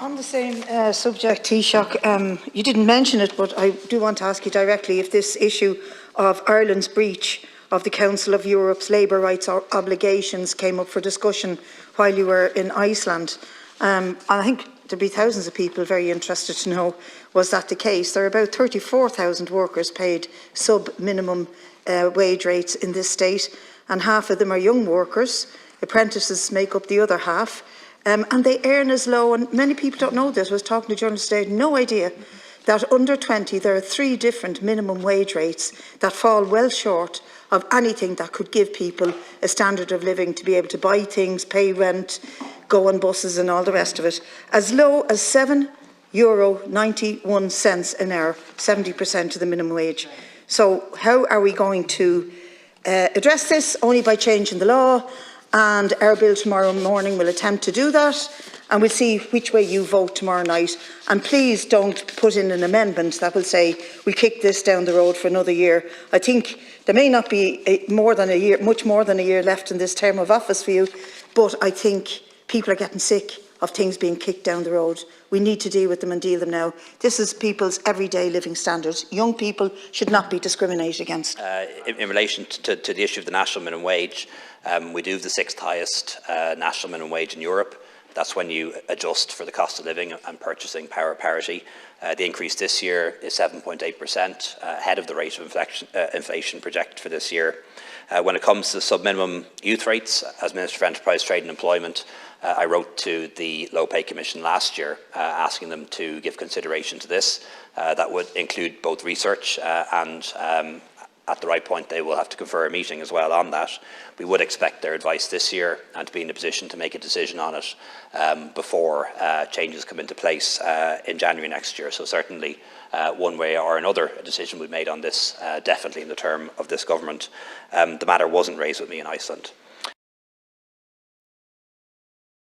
On the same subject, Taoiseach, you didn't mention it, but I do want to ask you directly if this issue of Ireland's breach of the Council of Europe's labour rights obligations came up for discussion while you were in Iceland. And I think there'd be thousands of people very interested to know, was that the case? There are about 34,000 workers paid sub-minimum wage rates in this state, and half of them are young workers. Apprentices make up the other half. And they earn as low, and many people don't know this, I was talking to journalists today, no idea that under 20 there are 3 different minimum wage rates that fall well short of anything that could give people a standard of living to be able to buy things, pay rent, go on buses and all the rest of it. As low as €7.91 an hour, 70% of the minimum wage. So how are we going to address this? Only by changing the law. And our bill tomorrow morning will attempt to do that, and we'll see which way you vote tomorrow night. And please don't put in an amendment that will say we'll kick this down the road for another year. I think there may not be much more than a year left in this term of office for you, but I think people are getting sick of things being kicked down the road. We need to deal with them and deal them now. This is people's everyday living standards. Young people should not be discriminated against. In relation to the issue of the national minimum wage, we do have the 6th highest national minimum wage in Europe. That's when you adjust for the cost of living and purchasing power parity. The increase this year is 7.8%, ahead of the rate of inflation projected for this year. When it comes to sub-minimum youth rates, as Minister for Enterprise, Trade and Employment, I wrote to the Low Pay Commission last year asking them to give consideration to this. That would include both research and at the right point they will have to confer a meeting as well on that. We would expect their advice this year and to be in a position to make a decision on it before changes come into place in January next year. So certainly one way or another a decision will be made on this definitely in the term of this government. The matter wasn't raised with me in Iceland.